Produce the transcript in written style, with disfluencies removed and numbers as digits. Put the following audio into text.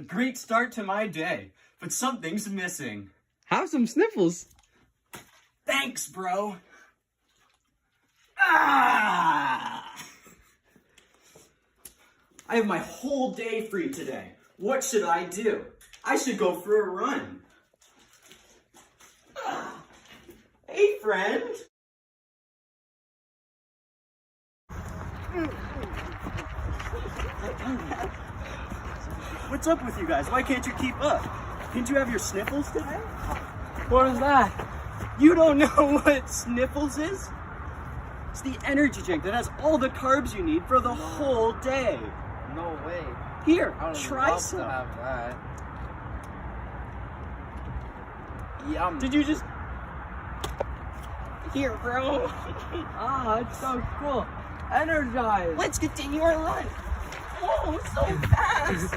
great start to my day, but something's missing. Have some sniffles. Thanks, bro. Ah! I have my whole day free today. What should I do? I should go for a run. Ah! Hey, friend. What's up with you guys? Why can't you keep up? Didn't you have your sniffles today? What is that? You don't know what sniffles is? It's the energy drink that has all the carbs you need for the whole day. No way. Here, I would try love some. to have that. Yum. Did you just... Here, bro. Ah, it's so cool. Energized. Let's continue our run. Oh, so fast.